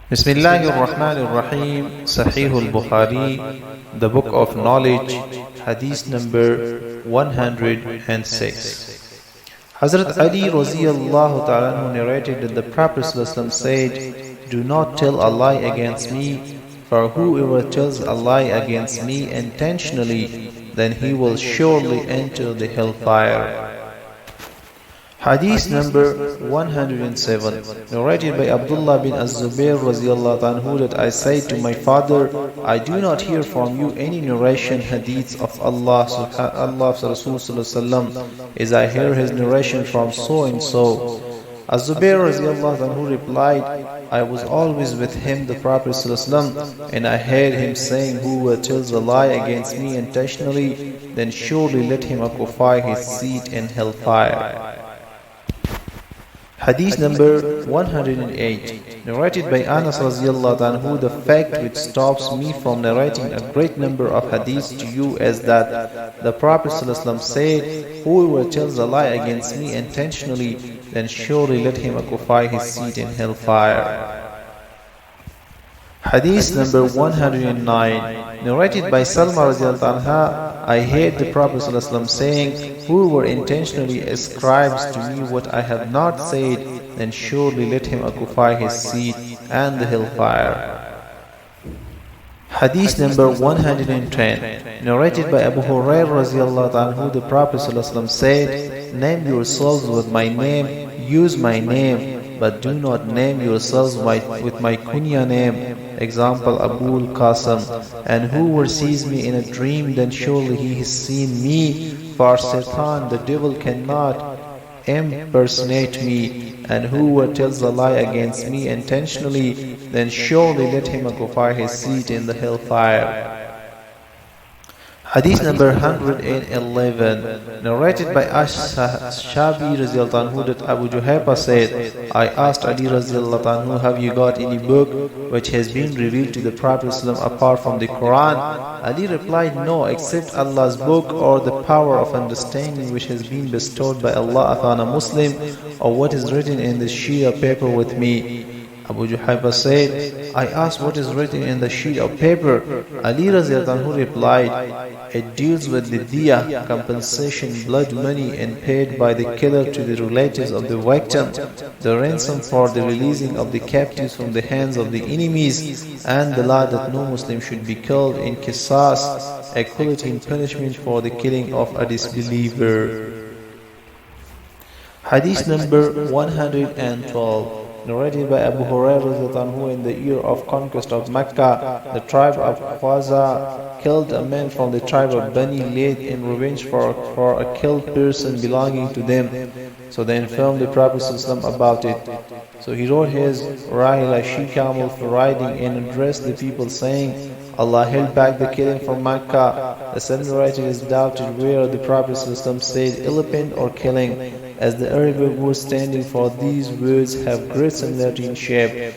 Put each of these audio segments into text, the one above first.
Bismillahir Rahmanir Rahim, Sahih Al-Bukhari, the book of knowledge, hadith number 106. Hazrat Ali Raziyallahu Ta'ala narrated that the Prophet ﷺ said, "Do not tell a lie against me, for whoever tells a lie against me intentionally, then he will surely enter the hellfire." Hadith number 107, narrated by Abdullah bin Az-Zubair Raziyallahu anhu, that I said to my father, "I do not hear from you any narration hadiths of Allah's Rasul Sallallahu Alaihi Wasallam as I hear his narration from so and so." Az-Zubair Raziyallahu anhu replied, "I was always with him, the Prophet Sallallahu Alaihi Wasallam, and I heard him saying, whoever tells a lie against me intentionally, then surely let him occupy his seat in hellfire." Hadith number 108, narrated by Anas Raziyallahu anhu, the fact which stops me from narrating a great number of hadiths to you is that the Prophet ﷺ said, "Whoever tells a lie against me intentionally, then surely let him occupy his seat in hellfire." Hadith number 109, narrated by Salma Raziyallahu anha, I heard the Prophet ﷺ saying, "Whoever intentionally ascribes to me what I have not said, then surely let him occupy his seat and the hellfire." Hadith number 110, narrated by Abu Hurairah Raziyallahu anhu, the Prophet ﷺ said, "Name yourselves with my name, use my name, but do not name yourselves with my kunya name, example Abul Qasim, and whoever sees me in a dream, then surely he has seen me, for Satan, the devil, cannot impersonate me, and whoever tells a lie against me intentionally, then surely let him occupy his seat in the hellfire." Hadith number 111, narrated by Shabi Raziyallahu anhu, that Abu Juhayfa said, "I asked Ali Raziyallahu anhu, have you got any book which has been revealed to the Prophet ﷺ apart from the Quran?" Ali replied, "No, except Allah's book, or the power of understanding which has been bestowed by Allah upon a Muslim, or what is written in the sheet of paper with me." Abu Juhayfa said, "I asked what is written in the sheet of paper." Ali Raziyallahu anhu replied, "It deals with the diya, compensation, blood money, and paid by the killer to the relatives of the victim, the ransom for the releasing of the captives from the hands of the enemies, and the law that no Muslim should be killed in qisas, equality in punishment for the killing of a disbeliever." Hadith number 112, narrated by Abu Hurairah, in the year of conquest of Mecca, the tribe of Khwaza killed a man from the tribe of Bani Layth in revenge for a killed person belonging to them. So they informed the Prophet ﷺ about it. So he rode his Rahila, she-camel, for riding, and addressed the people saying, "Allah held back the killing from Mecca." The same narrative is doubted where the Prophet ﷺ said elephant or killing, as the Arabic words standing for these words have great similarity in shape.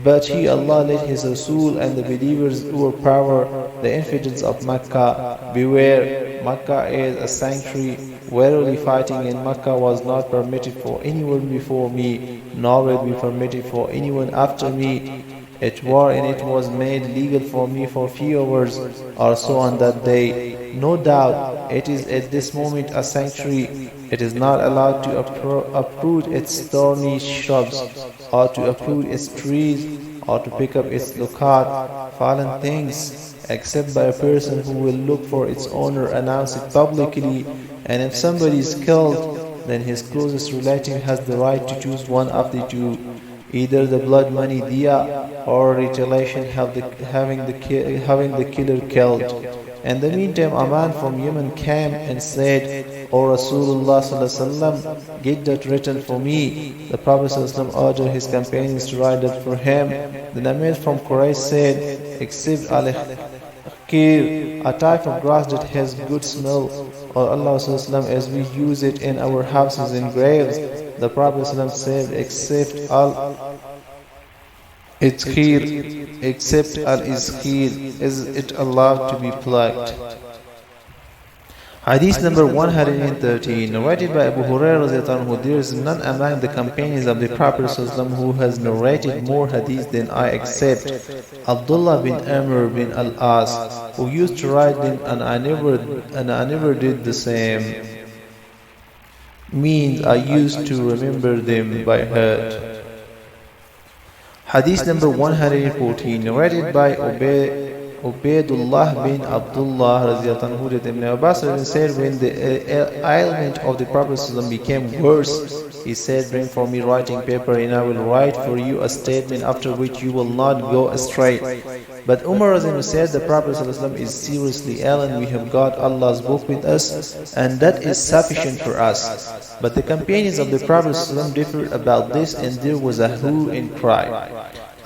But he, Allah, let his Rasul and the believers overpower the infidels of Mecca. Beware, Mecca is a sanctuary. Verily, fighting in Mecca was not permitted for anyone before me, nor will be permitted for anyone after me. It was made legal for me for few hours or so on that day. No doubt, it is at this moment a sanctuary. It is not allowed to uproot its thorny shrubs, or to uproot its trees, or to pick up its lukat, fallen things, except by a person who will look for its owner, announce it publicly, and if somebody is killed, then his closest relative has the right to choose one of the two, either the blood money diya, or retaliation having the killer killed. In the meantime, a man from Yemen came and said, "O Rasulullah Sallallahu Alaihi Wasallam, get that written for me." The Prophet Sallallahu Alaihi Wasallam ordered his companions to write that for him. Then a man from Quraysh said, "Except al-khir, a type of grass that has good smell, or Allah Sallallahu Alaihi Wasallam, as we use it in our houses and graves." The Prophet Sallallahu Alaihi Wasallam said, "Except except al-izkhir, is it allowed to be plucked?" Hadith number 113, narrated by Abu Hurairah, there is none among the companions of the Prophet ﷺ who has narrated more hadith than I, except Abdullah bin Amr bin al-As, who used to write them, and I never did the same. Means I used to remember them by heart. Hadith number 114, narrated by Ubaidullah bin Abdullah anhu, that Ibn Abbas said, when the ailment of the Prophet became worse, he said, bring for me writing paper and I will write for you a statement after which you will not go astray. But Umar said, the Prophet is seriously ill and we have got Allah's book with us, and that is sufficient for us. But the companions of the Prophet differed about this, and there was a hue and cry.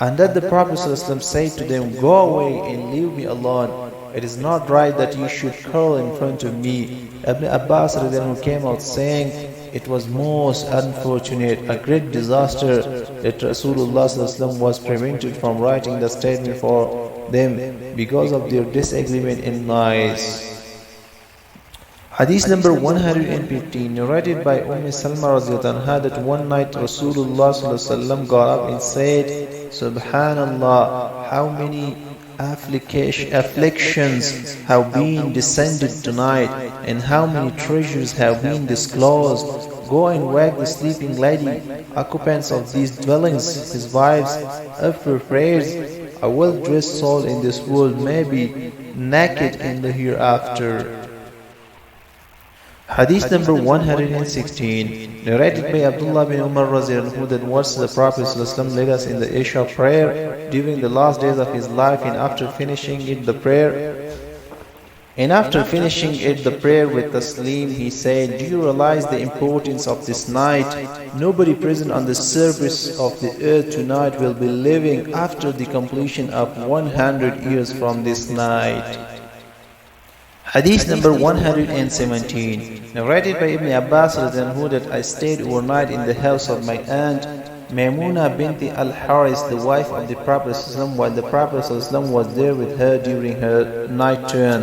And that the Prophet said to them, go away and leave me alone. It is not right that you should curl in front of me. Ibn Abbas came out saying, it was most unfortunate, a great disaster, that Rasulullah was prevented from writing the statement for them because of their disagreement in noise. Hadith number 115, narrated by Salma anha, that one night Rasulullah got up and said, Subhanallah, how many afflictions have been descended tonight, and how many treasures have been disclosed. Go and wake the sleeping lady, occupants of these dwellings, his wives, after prayers. A well-dressed soul in this world may be naked in the hereafter. Hadith number 116, narrated by Abdullah bin Umar who that once the Prophet led us in the Isha prayer during the last days of his life, and after finishing it the prayer with taslim, he said, do you realize the importance of this night? Nobody present on the surface of the earth tonight will be living after the completion of 100 years from this night. Hadith number 117, narrated by Ibn Abbas that I stayed overnight in the house of my aunt Maymuna binti al-Haris, the wife of the Prophet while the Prophet was there with her during her night turn.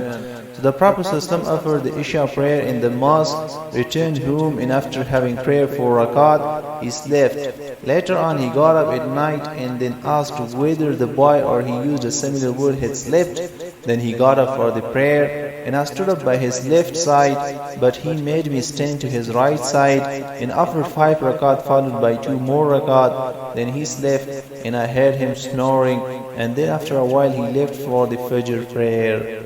So the Prophet offered the Isha prayer in the mosque, returned home, and after having prayer for rakat, he slept. Later on he got up at night and then asked whether the boy, or he used a similar word, had slept. Then he got up for the prayer, and I stood up by his left side, but he made me stand to his right side, and offered 5 rakat followed by 2 more rakat. Then he slept, and I heard him snoring, and then after a while he left for the Fajr prayer.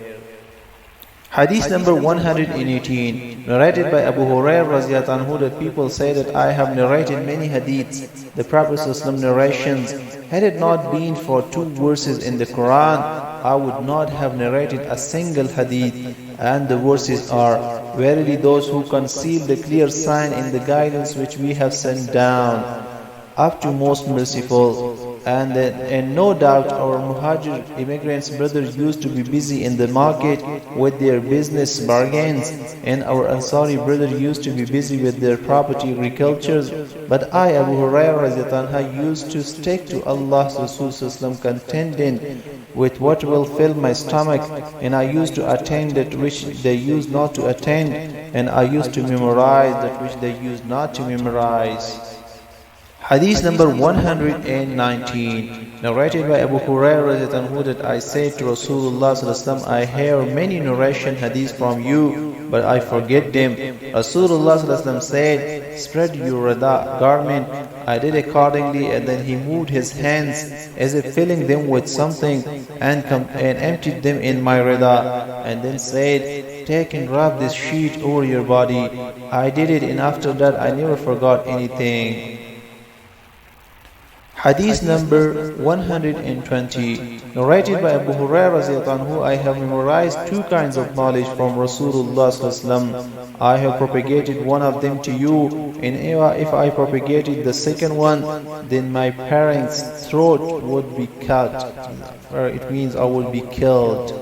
Hadith number 118, narrated by Abu Hurairah that people say that I have narrated many hadiths, the Prophet's narrations. Had it not been for 2 verses in the Quran, I would not have narrated a single hadith. And the verses are, verily those who conceal the clear sign in the guidance which we have sent down, up to most merciful. And no doubt our Muhajir immigrants brothers used to be busy in the market with their business bargains, and our Ansari brother used to be busy with their property agricultures. But I, Abu Hurairah, used to stick to Allah's Rasul contending with what will fill my stomach, and I used to attain that which they used not to attain, and I used to memorize that which they used not to memorize. Hadith number 119, narrated by Abu Hurairah that I said to Rasulullah, I hear many narration hadiths from you, but I forget them. Rasulullah said, spread your rida garment. I did accordingly, and then he moved his hands as if filling them with something, and emptied them in my rida, and then said, take and wrap this sheet over your body. I did it, and after that I never forgot anything. Hadith number 120, narrated by Abu Hurairah, I have memorized 2 kinds of knowledge from Rasulullah. I have propagated one of them to you, and if I propagated the second one, then my parents' throat would be cut. It means I would be killed.